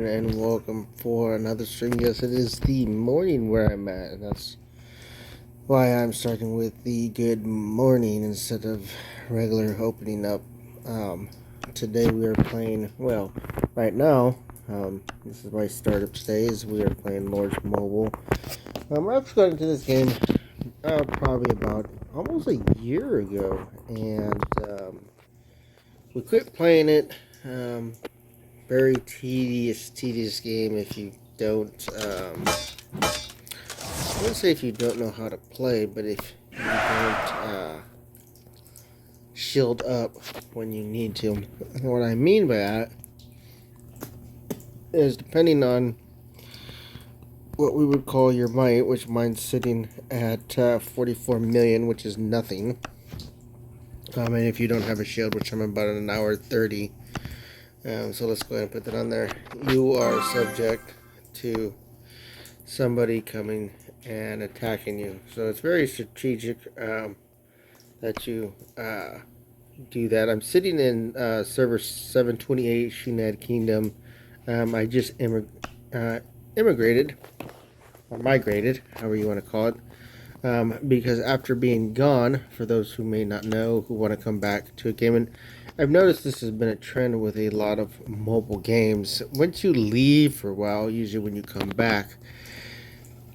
and welcome for another stream. Yes, it is the morning where I'm at, and that's why I'm starting with the good morning instead of regular opening up. Today we are playing, well, right now, this is my startup stage. We are playing Lords Mobile. I've gotten into this game probably about almost a year ago, and we quit playing it. Very tedious game if you don't, I wouldn't say if you don't know how to play, but if you don't shield up when you need to. And what I mean by that is depending on what we would call your might, which mine's sitting at 44 million, which is nothing. And if you don't have a shield, which I'm about an hour 30, so let's go ahead and put that on there. You are subject to somebody coming and attacking you. So it's very strategic that you do that. I'm sitting in server 728, Shunad Kingdom. I just immigrated, or migrated, however you want to call it, because after being gone, for those who may not know, who want to come back to a game, and I've noticed this has been a trend with a lot of mobile games. Once you leave for a while, usually when you come back,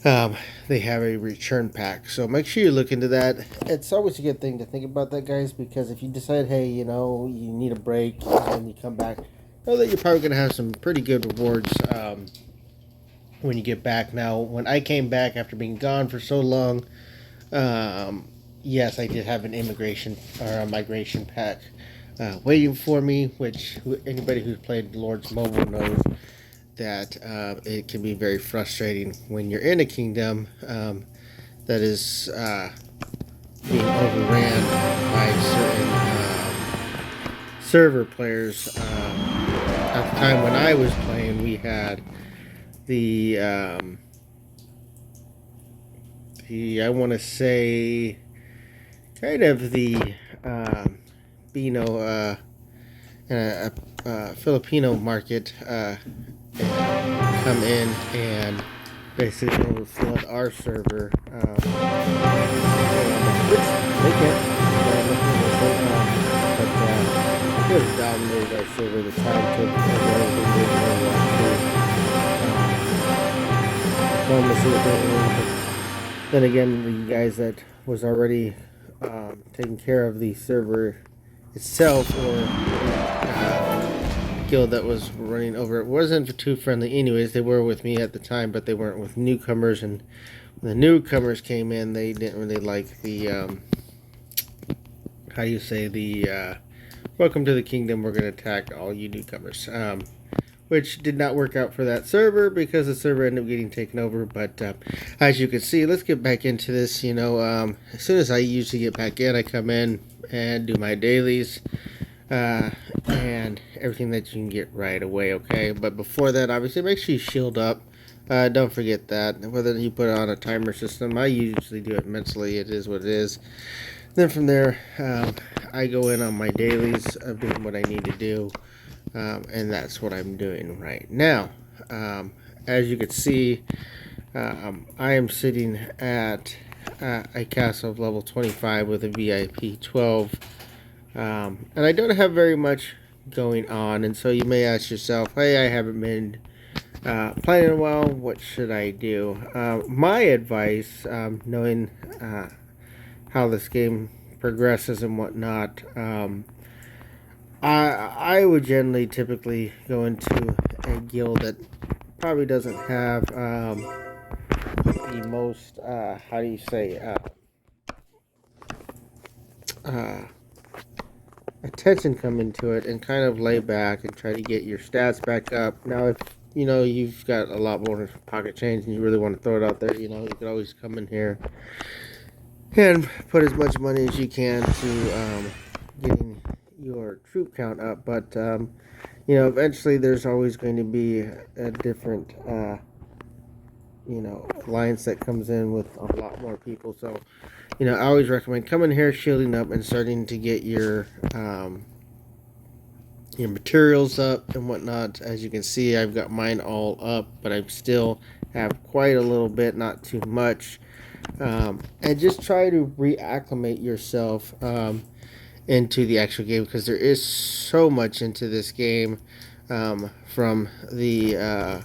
they have a return pack. So make sure you look into that. It's always a good thing to think about that, guys, because if you decide, hey, you need a break and you come back, know that you're probably going to have some pretty good rewards when you get back. Now, when I came back after being gone for so long, yes, I did have an immigration or a migration pack waiting for me, which anybody who's played Lords Mobile knows that it can be very frustrating when you're in a kingdom that is being overran by certain server players. At the time when I was playing, we had the I want to say kind of the Beano Filipino market come in and basically overflood our server. Which they can't. But it was dominated our server. The time took then again, the guys that was already taking care of the server itself, or guild that was running over it, wasn't too friendly anyways. They were with me at the time, but they weren't with newcomers, and when the newcomers came in, they didn't really like the how do you say, the welcome to the kingdom, we're going to attack all you newcomers, which did not work out for that server because the server ended up getting taken over. But as you can see, let's get back into this. As soon as I usually get back in, I come in and do my dailies and everything that you can get right away, okay? But before that, obviously, make sure you shield up. Don't forget that. Whether you put it on a timer system, I usually do it mentally. It is what it is. Then from there, I go in on my dailies of doing what I need to do. And that's what I'm doing right now. As you can see, I am sitting at a castle of level 25 with a VIP 12. And I don't have very much going on. And so you may ask yourself, hey, I haven't been playing in a while. What should I do? My advice, knowing how this game progresses and whatnot, I would generally typically go into a guild that probably doesn't have the most, how do you say, attention come into it, and kind of lay back and try to get your stats back up. Now, if you've got a lot more pocket change and you really want to throw it out there, you could always come in here and put as much money as you can to getting your troop count up. But eventually there's always going to be a different alliance that comes in with a lot more people. So I always recommend coming here, shielding up, and starting to get your your materials up and whatnot. As you can see, I've got mine all up, but I still have quite a little bit, not too much. And just try to reacclimate yourself into the actual game, because there is so much into this game, from the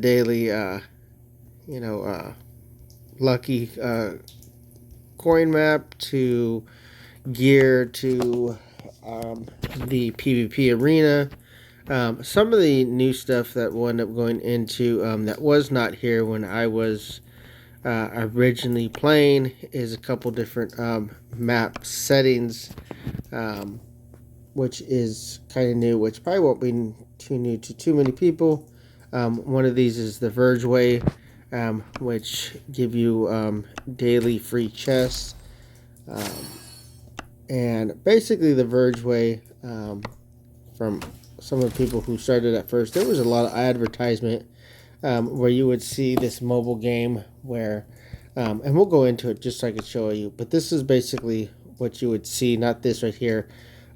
daily lucky coin map to gear to the PvP arena. Some of the new stuff that we'll end up going into, that was not here when I was originally playing, is a couple different map settings, which is kind of new, which probably won't be too new to too many people. One of these is the Verge Way, which give you daily free chests. And basically the Verge Way, from some of the people who started at first, there was a lot of advertisement where you would see this mobile game where, and we'll go into it just so I can show you, but this is basically what you would see, not this right here.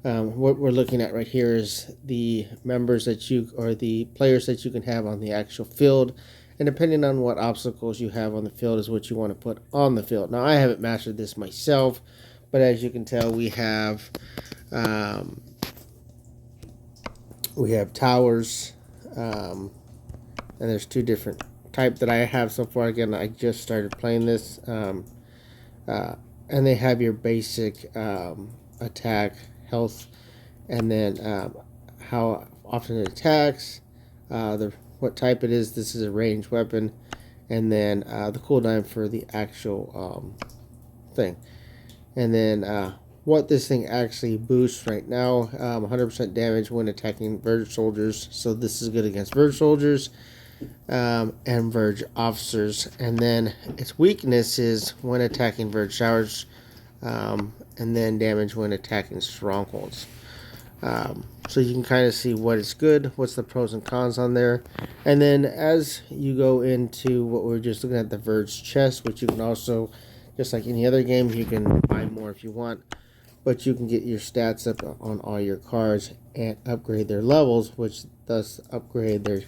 What we're looking at right here is the members that you, or the players that you can have on the actual field, and depending on what obstacles you have on the field is what you want to put on the field. Now, I haven't mastered this myself, but as you can tell, we have towers, and there's two different type that I have so far. Again, I just started playing this, and they have your basic attack, health, and then how often it attacks, what type it is. This is a ranged weapon, and then the cooldown for the actual thing, and then what this thing actually boosts right now. 100% damage when attacking Verge soldiers, so this is good against Verge soldiers and Verge officers. And then its weakness is when attacking Verge towers, and then damage when attacking strongholds. So you can kind of see what is good, what's the pros and cons on there. And then as you go into what we're just looking at, the Verge chest, which you can also, just like any other game, you can buy more if you want, but you can get your stats up on all your cards and upgrade their levels, which thus upgrade their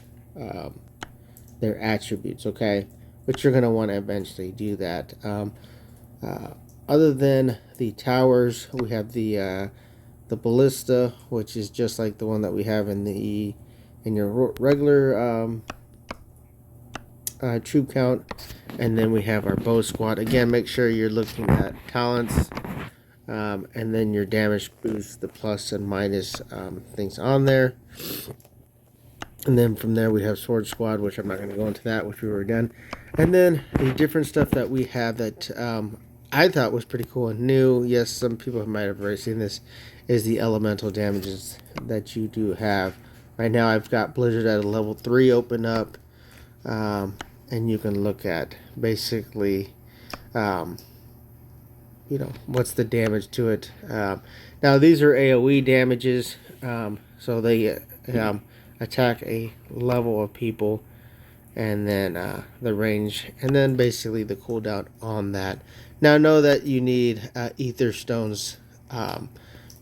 attributes, okay? But you're going to want to eventually do that. Other than the towers, we have the ballista, which is just like the one that we have in your regular troop count. And then we have our bow squad. Again, make sure you're looking at talents, and then your damage boost, the plus and minus things on there. And then from there we have sword squad, which I'm not going to go into that, which we were done. And then the different stuff that we have that I thought was pretty cool and new, yes, some people might have already seen this, is the elemental damages that you do have. Right now I've got Blizzard at a level 3 open up, and you can look at basically what's the damage to it. Now these are AoE damages, so they attack a level of people, and then the range, and then basically the cooldown on that. Now know that you need ether stones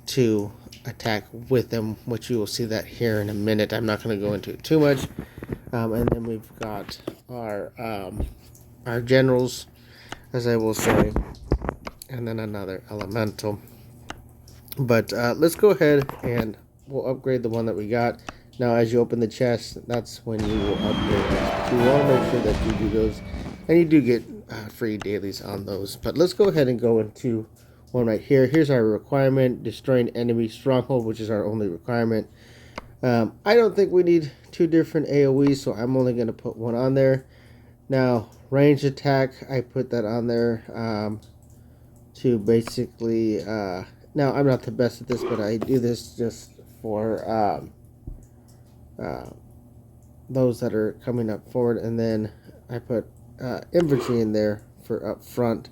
to attack with them, which you will see that here in a minute. I'm not going to go into it too much. And then we've got our generals, as I will say, and then another elemental. But let's go ahead and we'll upgrade the one that we got. Now, as you open the chest, that's when you will upgrade that. You want to make sure that you do those, and you do get free dailies on those. But let's go ahead and go into one right here. Here's our requirement: destroying enemy stronghold, which is our only requirement. I don't think we need two different AoEs, so I'm only going to put one on there. Now, range attack, I put that on there to basically, now I'm not the best at this, but I do this just for those that are coming up forward, and then I put infantry in there for up front.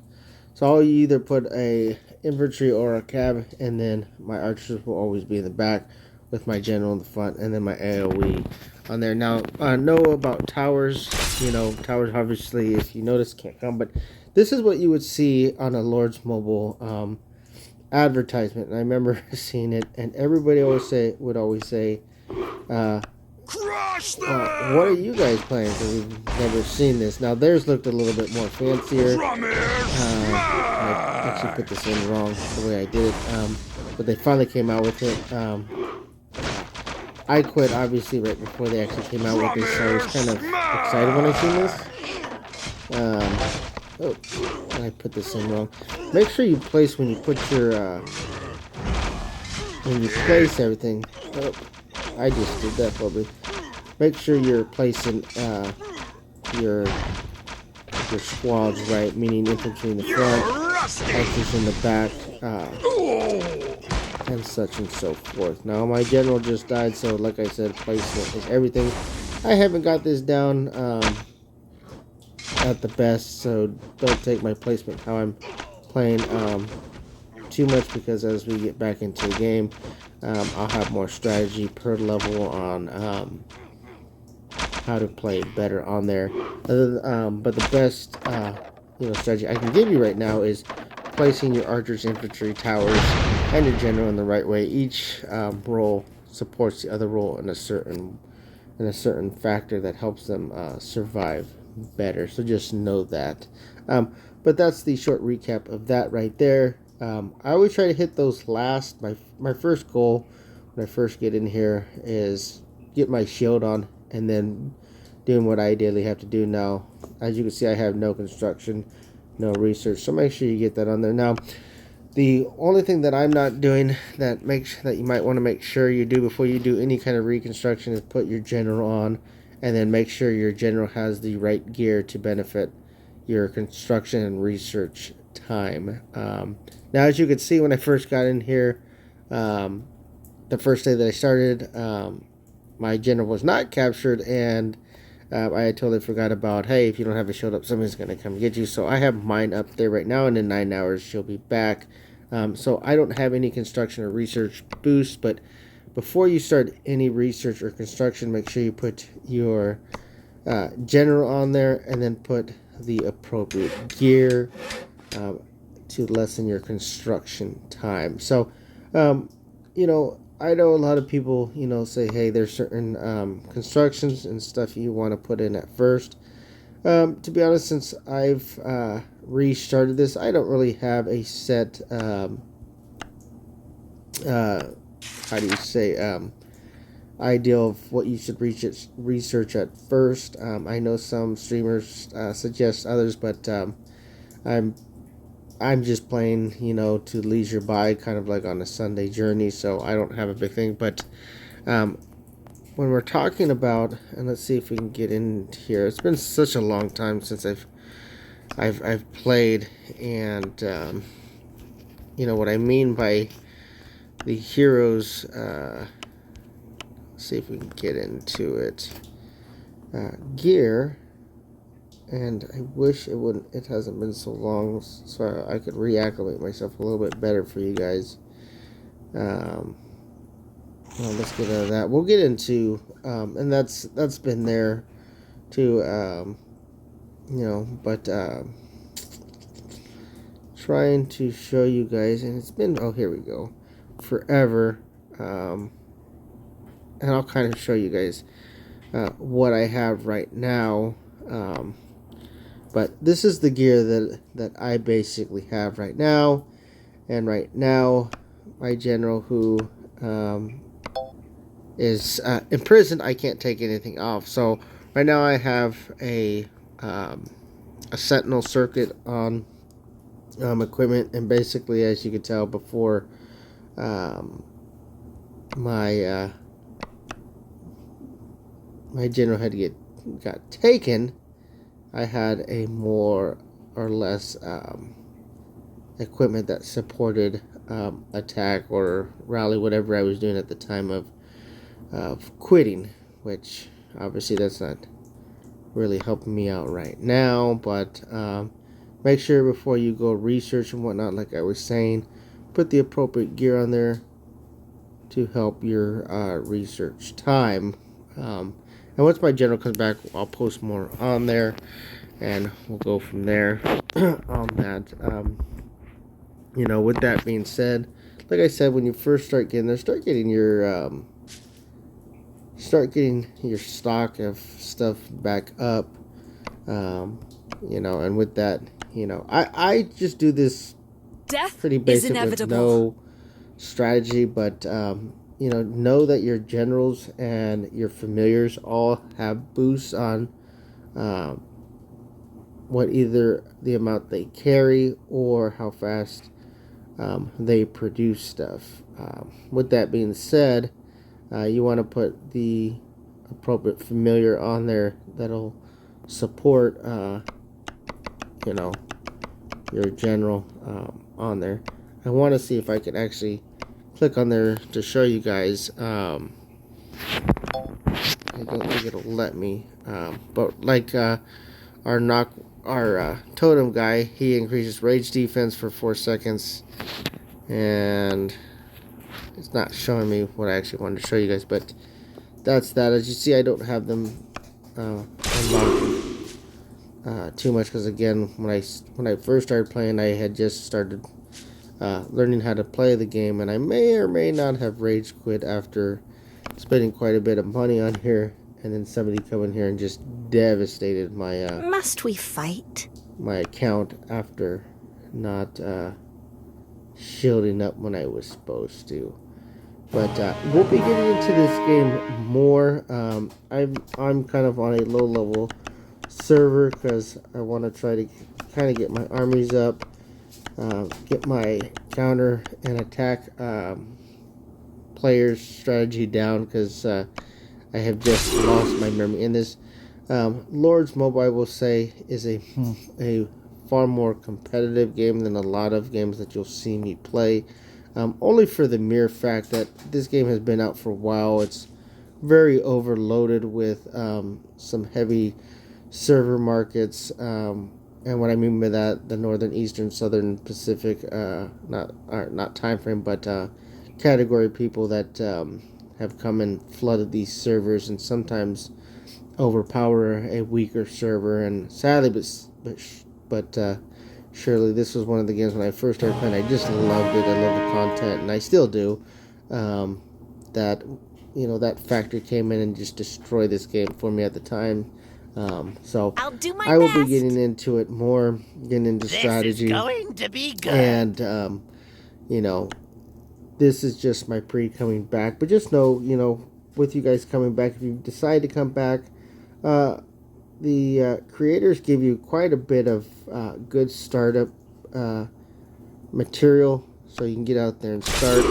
So I'll either put a infantry or a cab, and then my archers will always be in the back with my general in the front, and then my AoE on there. Now, know about towers. Towers obviously, if you notice, can't come, but this is what you would see on a Lord's Mobile advertisement, and I remember seeing it, and everybody would always say, Crush them! what are you guys playing? Because we've never seen this. Now theirs looked a little bit more fancier. I actually put this in wrong the way I did it, but they finally came out with it. I quit obviously right before they actually came out with this, so I was kind of excited when I seen this. Oh, I put this in wrong. Make sure you place when you put your when you place everything. Oh, I just did that probably. Make sure you're placing your squads right, meaning infantry in the front, archers in the back, and such and so forth. Now my general just died, so like I said, placement is everything. I haven't got this down at the best, so don't take my placement how I'm playing too much, because as we get back into the game, I'll have more strategy per level on how to play better on there. But the best strategy I can give you right now is placing your archers, infantry, towers, and your general in the right way. Each role supports the other role in a certain factor that helps them survive better. So just know that. But that's the short recap of that right there. I always try to hit those last. My first goal when I first get in here is get my shield on, and then doing what I ideally have to do now. As you can see, I have no construction, no research, so make sure you get that on there. Now, the only thing that I'm not doing that you might want to make sure you do before you do any kind of reconstruction is put your general on, and then make sure your general has the right gear to benefit your construction and research time. Now, as you can see, when I first got in here, the first day that I started, my general was not captured, and I totally forgot about, hey, if you don't have a shield up, somebody's going to come get you. So I have mine up there right now, and in 9 hours she'll be back. So I don't have any construction or research boost, but before you start any research or construction, make sure you put your general on there, and then put the appropriate gear to lessen your construction time. So, I know a lot of people, say, hey, there's certain constructions and stuff you want to put in at first. To be honest, since I've restarted this, I don't really have a set, ideal of what you should research at first. I know some streamers suggest others, but I'm just playing, to leisure by, kind of like on a Sunday journey, so I don't have a big thing. But when we're talking about, and let's see if we can get in here. It's been such a long time since I've played, and what I mean by the heroes. See if we can get into it. Gear. And I wish it hasn't been so long, so I could reacclimate myself a little bit better for you guys. Well, let's get out of that. We'll get into, and that's been there too, but trying to show you guys, and it's been, oh, here we go, forever, and I'll kind of show you guys what I have right now. But this is the gear that I basically have right now. And right now, my general, who is imprisoned, I can't take anything off. So right now I have a sentinel circuit on equipment. And basically, as you can tell before, my general got taken, I had a more or less equipment that supported attack or rally, whatever I was doing at the time of quitting, which obviously that's not really helping me out right now. But make sure before you go research and whatnot, like I was saying, put the appropriate gear on there to help your research time. And once my general comes back, I'll post more on there, and we'll go from there on that. With that being said, like I said, when you first start getting there, start getting your stock of stuff back up. And with that, I just do this Death pretty is basic with inevitable. no strategy, but know that your generals and your familiars all have boosts on um, what either the amount they carry or how fast they produce stuff. With that being said, you want to put the appropriate familiar on there that'll support, you know, your general on there. I want to see if I can actually click on there to show you guys. I don't think it'll let me, but like our knock, our totem guy, he increases rage defense for 4 seconds, and it's not showing me what I actually wanted to show you guys, but that's that. As you see, I don't have them unlocked too much because again, when I first started playing, I had just started learning how to play the game, and I may or may not have rage quit after spending quite a bit of money on here, and then somebody come in here and just devastated my Must we fight? my account after not shielding up when I was supposed to. But we'll be getting into this game more. I'm kind of on a low level server because I want to try to kind of get my armies up, get my counter and attack players strategy down because I have just lost my memory. In this Lords Mobile, I will say, is a far more competitive game than a lot of games that you'll see me play. Only for the mere fact that this game has been out for a while. It's very overloaded with some heavy server markets. And what I mean by that, the Northern, Eastern, Southern, Pacific, not time frame, but category people that have come and flooded these servers and sometimes overpower a weaker server. And sadly, but surely this was one of the games when I first started playing. I just loved it. I love the content, and I still do. That that factor came in and just destroyed this game for me at the time. So I'll do my I will best. be getting into it more, getting into strategy. This is going to be good. And this is just my pre coming back. But just know, with you guys coming back, if you decide to come back, the creators give you quite a bit of good startup material so you can get out there and start.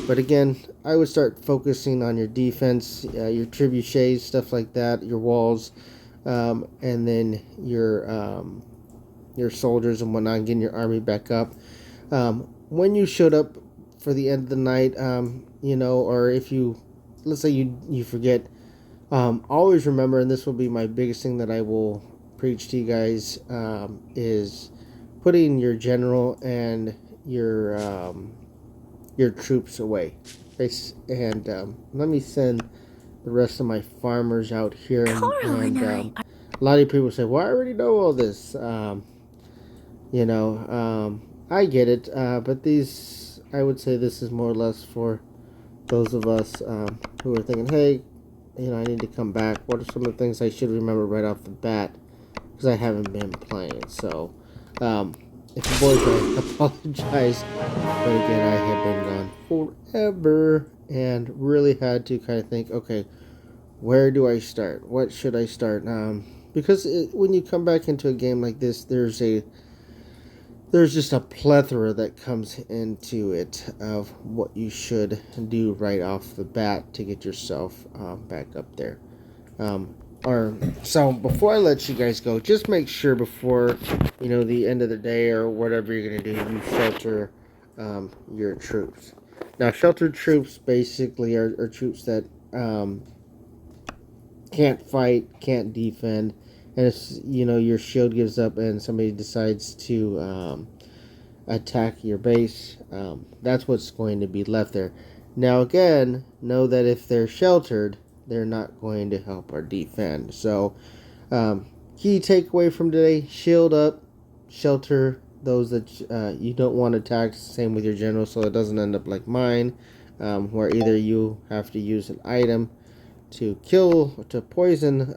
But again, I would start focusing on your defense, your trebuchets, stuff like that, your walls, and then your soldiers and whatnot, getting your army back up. When you showed up for the end of the night, or if you, let's say you forget, always remember, and this will be my biggest thing that I will preach to you guys, is putting your general and your troops away. And let me send the rest of my farmers out here. Coraline And a lot of people say, well, I already know all this. I get it. But these, I would say this is more or less for those of us who are thinking, hey, I need to come back. What are some of the things I should remember right off the bat? Because I haven't been playing. So, if you boys, I apologize. But again, I have been gone forever and really had to kind of think, okay, where do I start? What should I start? Because when you come back into a game like this, there's just a plethora that comes into it of what you should do right off the bat to get yourself back up there. So before I let you guys go, just make sure before the end of the day or whatever you're gonna do, you shelter your troops. Now, sheltered troops basically are troops that can't fight, can't defend, and if your shield gives up and somebody decides to attack your base, that's what's going to be left there. Now again, know that if they're sheltered, they're not going to help or defend. So key takeaway from today: shield up, shelter those that you don't want attacked. Same with your general, so it doesn't end up like mine, where either you have to use an item to poison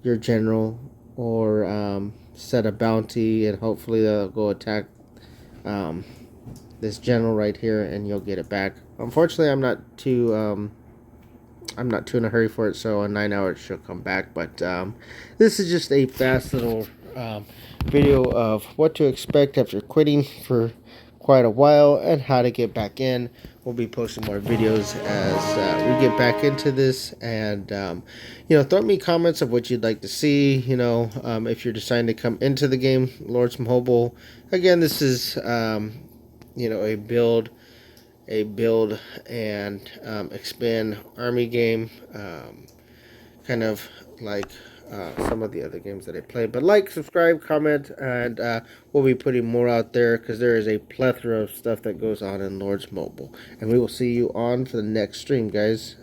your general, or set a bounty and hopefully they'll go attack this general right here and you'll get it back. Unfortunately, I'm not too in a hurry for it, so in 9 hours she'll come back. But this is just a fast little video of what to expect after quitting for quite a while and how to get back in. We'll be posting more videos as we get back into this, and throw me comments of what you'd like to see. If you're deciding to come into the game, Lords Mobile. Again, this is a build and expand army game, kind of like some of the other games that I play. But like, subscribe, comment, and we'll be putting more out there because there is a plethora of stuff that goes on in Lords Mobile. And we will see you on for the next stream, guys.